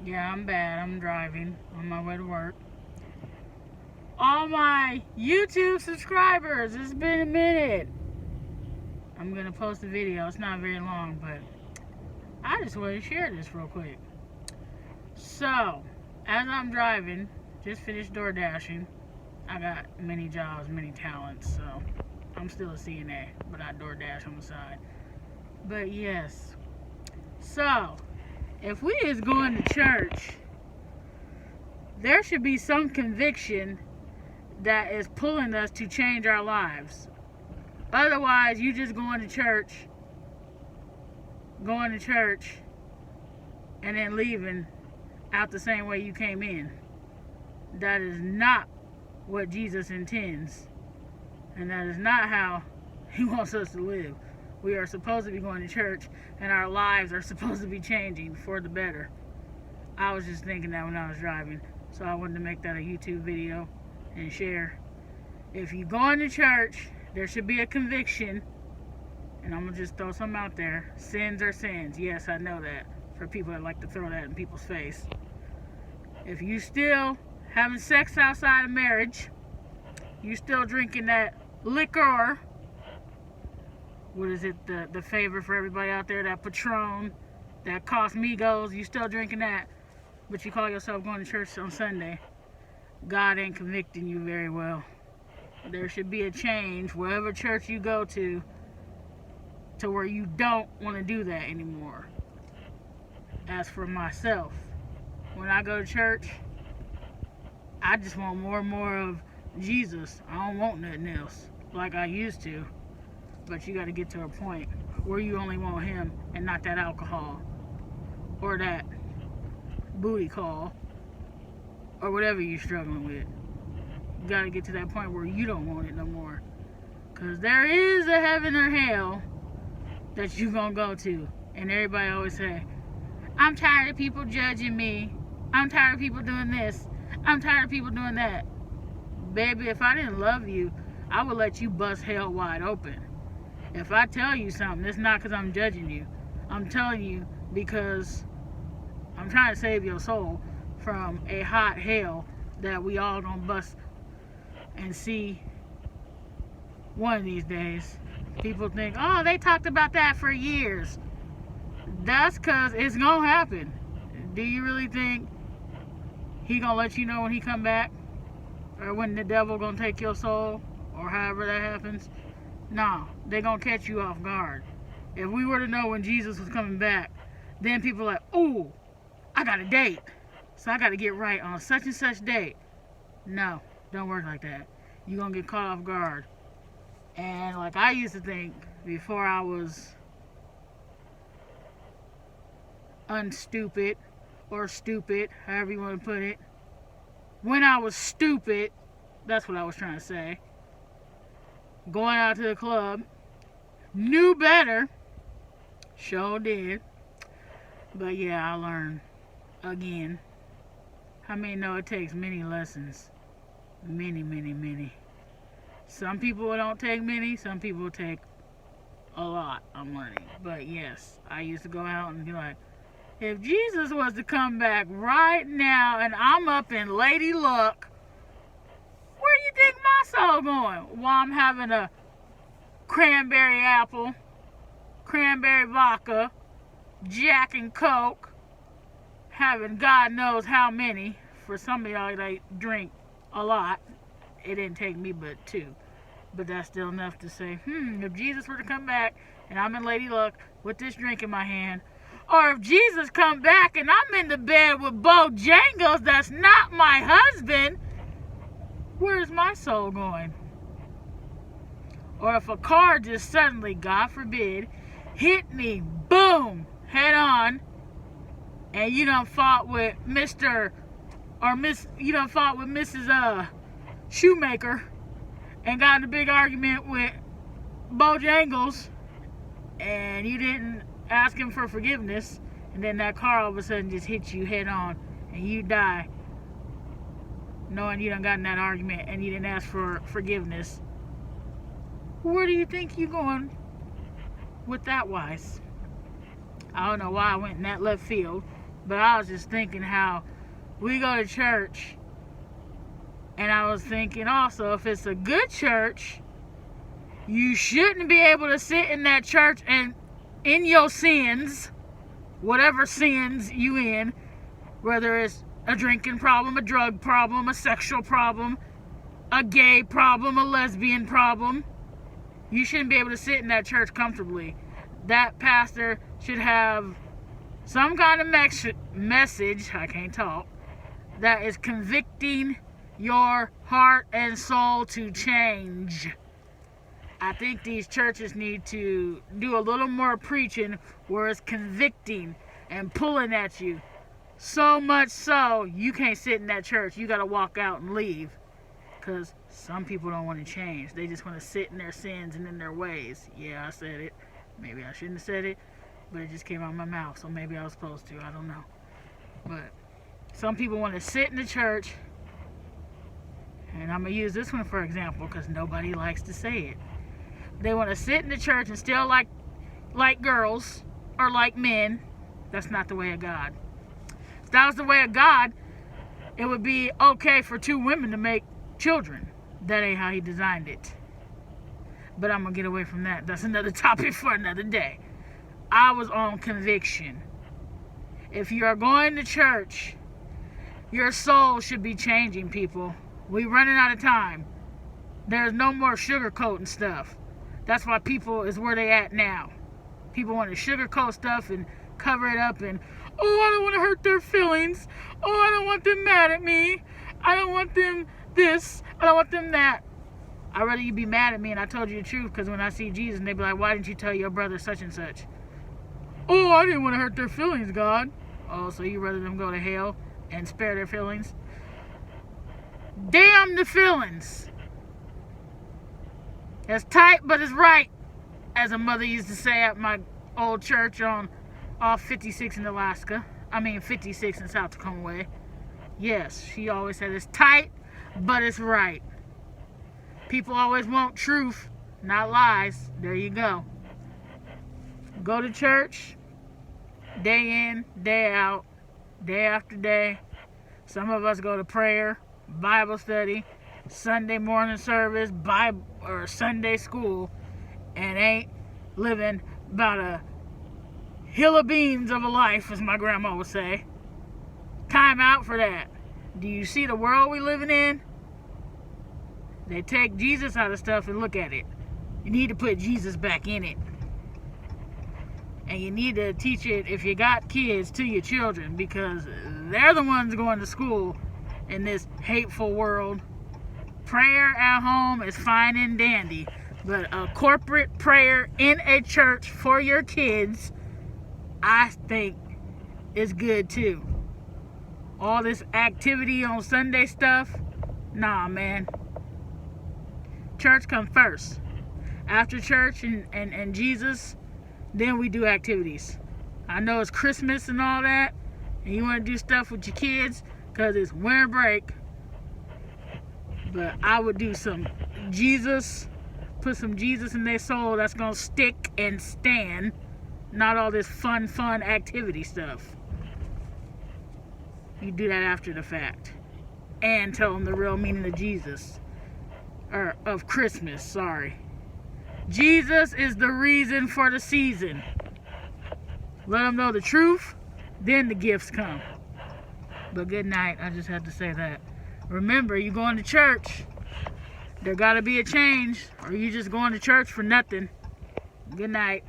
Yeah, I'm bad. I'm driving on my way to work. All my YouTube subscribers, it's been a minute. I'm going to post a video. It's not very long, but I just want to share this real quick. So, as I'm driving, just finished door dashing. I got many jobs, many talents, so I'm still a CNA, but I door dash on the side. But yes, so if we is going to church, there should be some conviction that is pulling us to change our lives. Otherwise, you just going to church, and then leaving out the same way you came in. That is not what Jesus intends. And that is not how he wants us to live. We are supposed to be going to church, and our lives are supposed to be changing for the better. I was just thinking that when I was driving, so I wanted to make that a YouTube video and share. If you're going to church, there should be a conviction, and I'm going to just throw something out there. Sins are sins. Yes, I know that, for people that like to throw that in people's face. If you still having sex outside of marriage, you still drinking that liquor, what is it, the favorite for everybody out there, that Patron, that Casamigos, you still drinking that, but you call yourself going to church on Sunday, God ain't convicting you very well. There should be a change wherever church you go to where you don't want to do that anymore. As for myself, when I go to church, I just want more and more of Jesus. I don't want nothing else like I used to. But you got to get to a point where you only want him and not that alcohol or that booty call or whatever you're struggling with. You got to get to that point where you don't want it no more. Because there is a heaven or hell that you're going to go to. And everybody always say, I'm tired of people judging me. I'm tired of people doing this. I'm tired of people doing that. Baby, if I didn't love you, I would let you bust hell wide open. If I tell you something, it's not because I'm judging you. I'm telling you because I'm trying to save your soul from a hot hell that we all gonna bust and see one of these days. People think, oh, they talked about that for years. That's because it's gonna happen. Do you really think he gonna let you know when he come back? Or when the devil gonna take your soul? Or however that happens? No, they gonna catch you off guard. If we were to know when Jesus was coming back, then people are like, oh, I got a date, so I got to get right on such and such date. No, don't work like that. You're gonna get caught off guard. And like I used to think before I was unstupid or stupid, however you want to put it. When I was stupid, that's what I was trying to say. Going out to the club, knew better, sure did. But yeah, I learned again. How many know it takes many lessons? Many. Some people don't take many, some people take a lot, I'm learning. But yes, I used to go out and be like, if Jesus was to come back right now and I'm up in Lady Luck, where do you think my soul going? While I'm having a cranberry apple, cranberry vodka, Jack and Coke, having God knows how many. For some of y'all that drink a lot, it didn't take me but 2. But that's still enough to say, if Jesus were to come back and I'm in Lady Luck with this drink in my hand, or if Jesus come back and I'm in the bed with Bojangles that's not my husband, where's my soul going? Or if a car just suddenly, God forbid, hit me, boom, head on, and you done fought with Mr. or Miss, you done fought with Mrs. Shoemaker and got in a big argument with Bojangles, and you didn't ask him for forgiveness, and then that car all of a sudden just hits you head on, and you die, knowing you done got in that argument and you didn't ask for forgiveness. Where do you think you going with that wise? I don't know why I went in that left field, But I was just thinking how we go to church, and I was thinking also, if it's a good church, you shouldn't be able to sit in that church and in your sins, whatever sins you in, whether it's a drinking problem, a drug problem, a sexual problem, a gay problem, a lesbian problem, you shouldn't be able to sit in that church comfortably. That pastor should have some kind of message, I can't talk, that is convicting your heart and soul to change. I think these churches need to do a little more preaching where it's convicting and pulling at you. So much so, you can't sit in that church. You got to walk out and leave. Because some people don't want to change. They just want to sit in their sins and in their ways. Yeah, I said it. Maybe I shouldn't have said it. But it just came out of my mouth. So maybe I was supposed to. I don't know. But some people want to sit in the church. And I'm going to use this one for example. Because nobody likes to say it. They want to sit in the church and still like girls or like men. That's not the way of God. If that was the way of God, it would be okay for two women to make children. That ain't how he designed it. But I'm going to get away from that. That's another topic for another day. I was on conviction. If you are going to church, your soul should be changing, people. We're running out of time. There's no more sugarcoating stuff. That's why people is where they at now. People want to sugarcoat stuff and cover it up and, oh, I don't want to hurt their feelings. Oh, I don't want them mad at me. I don't want them this. I don't want them that. I'd rather you be mad at me and I told you the truth, because when I see Jesus, and they be like, why didn't you tell your brother such and such? Oh, I didn't want to hurt their feelings, God. Oh, so you rather them go to hell and spare their feelings? Damn the feelings. It's tight, but it's right, as a mother used to say at my old church on off 56 in Alaska. 56 in South Tacoma Way. Yes, she always said it's tight, but it's right. People always want truth, not lies. There you go. Go to church, day in, day out, day after day. Some of us go to prayer, Bible study, Sunday morning service, Bible or Sunday school, and ain't living about a hill of beans of a life, as my grandma would say. Time out for that. Do you see the world we living in? They take Jesus out of stuff and look at it. You need to put Jesus back in it. And you need to teach it, if you got kids, to your children, because they're the ones going to school in this hateful world. Prayer at home is fine and dandy, but a corporate prayer in a church for your kids, I think, is good too. All this activity on Sunday stuff, nah, man. Church comes first. After church and Jesus, then we do activities. I know it's Christmas and all that, and you want to do stuff with your kids because it's winter break. But I would do some Jesus, put some Jesus in their soul that's going to stick and stand. Not all this fun activity stuff. You do that after the fact. And tell them the real meaning of Jesus. Or of Christmas, sorry. Jesus is the reason for the season. Let them know the truth, then the gifts come. But good night, I just had to say that. Remember, you going to church, there got to be a change, or you just going to church for nothing. Good night.